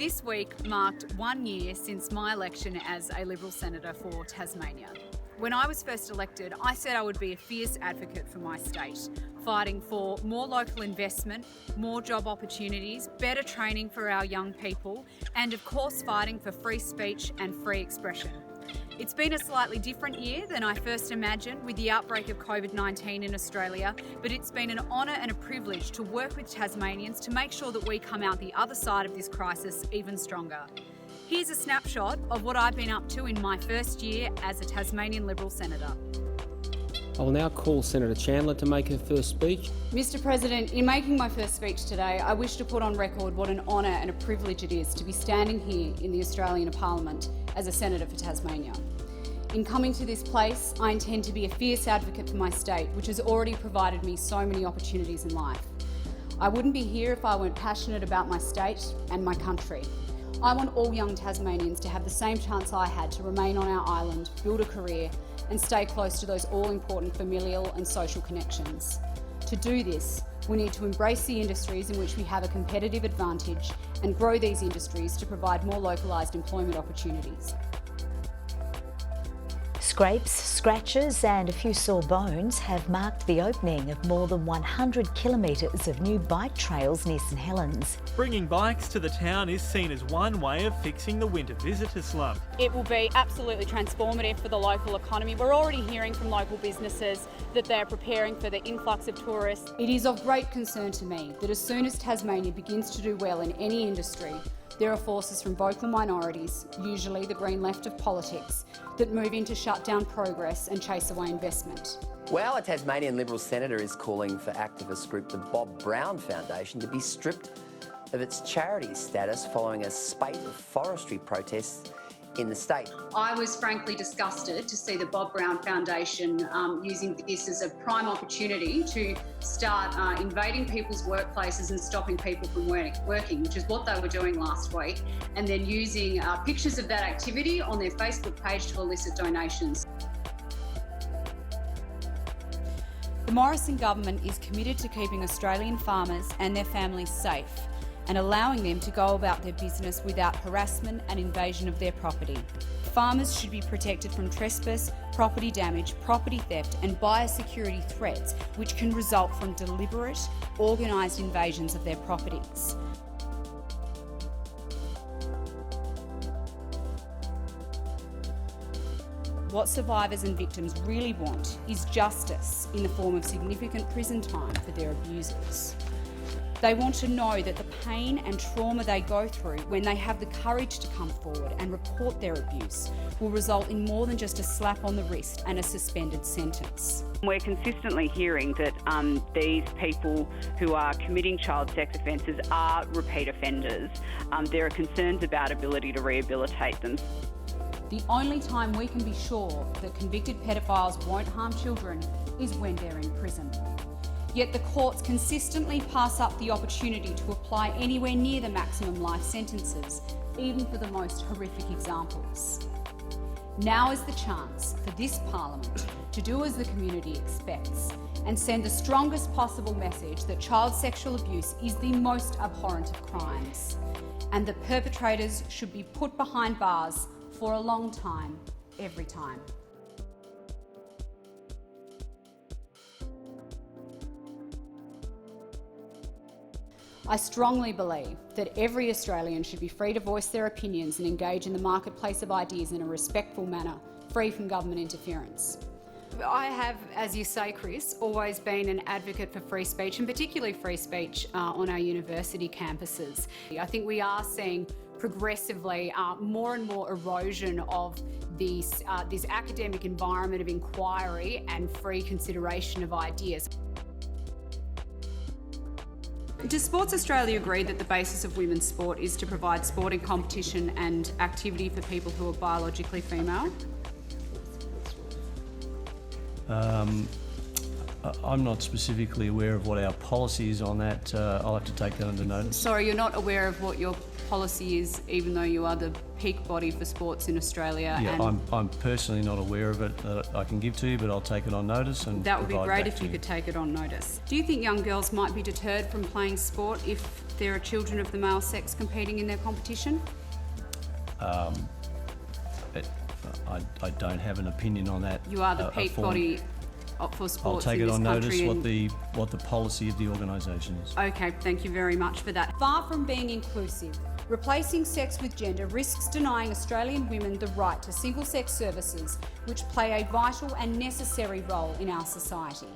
This week marked 1 year since my election as a Liberal Senator for Tasmania. When I was first elected, I said I would be a fierce advocate for my state, fighting for more local investment, more job opportunities, better training for our young people, and of course fighting for free speech and free expression. It's been a slightly different year than I first imagined with the outbreak of COVID-19 in Australia, but it's been an honour and a privilege to work with Tasmanians to make sure that we come out the other side of this crisis even stronger. Here's a snapshot of what I've been up to in my first year as a Tasmanian Liberal Senator. I will now call Senator Chandler to make her first speech. Mr President, in making my first speech today, I wish to put on record what an honour and a privilege it is to be standing here in the Australian Parliament as a Senator for Tasmania. In coming to this place, I intend to be a fierce advocate for my state, which has already provided me so many opportunities in life. I wouldn't be here if I weren't passionate about my state and my country. I want all young Tasmanians to have the same chance I had to remain on our island, build a career, and stay close to those all-important familial and social connections. To do this, we need to embrace the industries in which we have a competitive advantage and grow these industries to provide more localised employment opportunities. Scrapes, scratches and a few sore bones have marked the opening of more than 100 kilometres of new bike trails near St Helens. Bringing bikes to the town is seen as one way of fixing the winter visitor slump. It will be absolutely transformative for the local economy. We're already hearing from local businesses that they're preparing for the influx of tourists. It is of great concern to me that as soon as Tasmania begins to do well in any industry, there are forces from vocal minorities, usually the green left of politics, that move in to shut down progress and chase away investment. Well, a Tasmanian Liberal Senator is calling for activist group the Bob Brown Foundation to be stripped of its charity status following a spate of forestry protests in the state. I was frankly disgusted to see the Bob Brown Foundation using this as a prime opportunity to start invading people's workplaces and stopping people from working, which is what they were doing last week, and then using pictures of that activity on their Facebook page to elicit donations. The Morrison government is committed to keeping Australian farmers and their families safe and allowing them to go about their business without harassment and invasion of their property. Farmers should be protected from trespass, property damage, property theft and biosecurity threats which can result from deliberate, organised invasions of their properties. What survivors and victims really want is justice in the form of significant prison time for their abusers. They want to know that the pain and trauma they go through when they have the courage to come forward and report their abuse will result in more than just a slap on the wrist and a suspended sentence. We're consistently hearing that these people who are committing child sex offences are repeat offenders. There are concerns about ability to rehabilitate them. The only time we can be sure that convicted pedophiles won't harm children is when they're in prison. Yet the courts consistently pass up the opportunity to apply anywhere near the maximum life sentences, even for the most horrific examples. Now is the chance for this Parliament to do as the community expects and send the strongest possible message that child sexual abuse is the most abhorrent of crimes, and the perpetrators should be put behind bars for a long time, every time. I strongly believe that every Australian should be free to voice their opinions and engage in the marketplace of ideas in a respectful manner, free from government interference. I have, as you say, Chris, always been an advocate for free speech, and particularly free speech on our university campuses. I think we are seeing progressively more and more erosion of this academic environment of inquiry and free consideration of ideas. Does Sports Australia agree that the basis of women's sport is to provide sporting competition and activity for people who are biologically female? I'm not specifically aware of what our policy is on that. I'll have to take that under notice. Sorry, you're not aware of what your policy is, even though you are the peak body for sports in Australia? Yeah, I'm personally not aware of it that I can give to you, but I'll take it on notice and that would be provide great back if to you could take it on notice. Do you think young girls might be deterred from playing sport if there are children of the male sex competing in their competition? I don't have an opinion on that. You are the peak body for I'll sports take in it this on notice country. what the policy of the organisation is. Okay, thank you very much for that. Far from being inclusive, replacing sex with gender risks denying Australian women the right to single-sex services, which play a vital and necessary role in our society.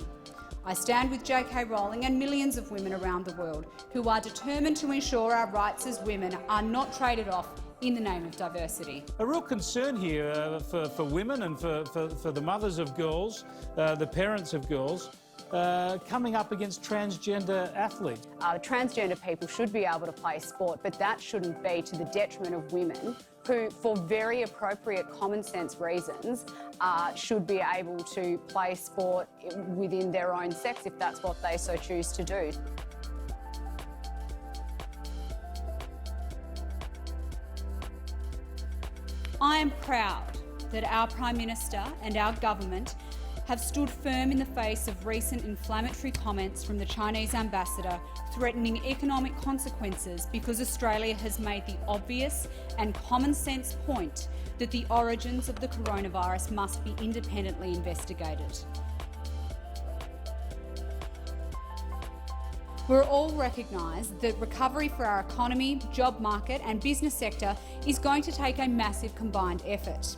I stand with J.K. Rowling and millions of women around the world who are determined to ensure our rights as women are not traded off in the name of diversity. A real concern here for women and for the mothers of girls, the parents of girls, coming up against transgender athletes. Transgender people should be able to play sport, but that shouldn't be to the detriment of women who, for very appropriate common sense reasons, should be able to play sport within their own sex if that's what they so choose to do. I am proud that our Prime Minister and our government have stood firm in the face of recent inflammatory comments from the Chinese ambassador threatening economic consequences because Australia has made the obvious and common sense point that the origins of the coronavirus must be independently investigated. We're all recognised that recovery for our economy, job market and business sector is going to take a massive combined effort.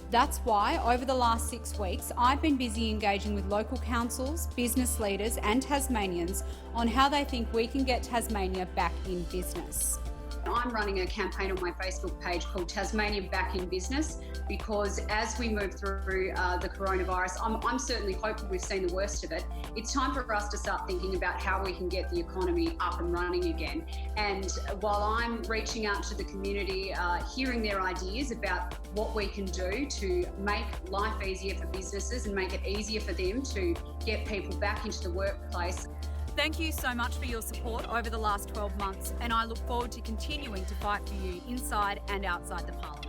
That's why, over the last 6 weeks, I've been busy engaging with local councils, business leaders and Tasmanians on how they think we can get Tasmania back in business. I'm running a campaign on my Facebook page called Tasmania Back in Business because as we move through the coronavirus, I'm certainly hopeful we've seen the worst of it. It's time for us to start thinking about how we can get the economy up and running again. And while I'm reaching out to the community, hearing their ideas about what we can do to make life easier for businesses and make it easier for them to get people back into the workplace. Thank you so much for your support over the last 12 months, and I look forward to continuing to fight for you inside and outside the Parliament.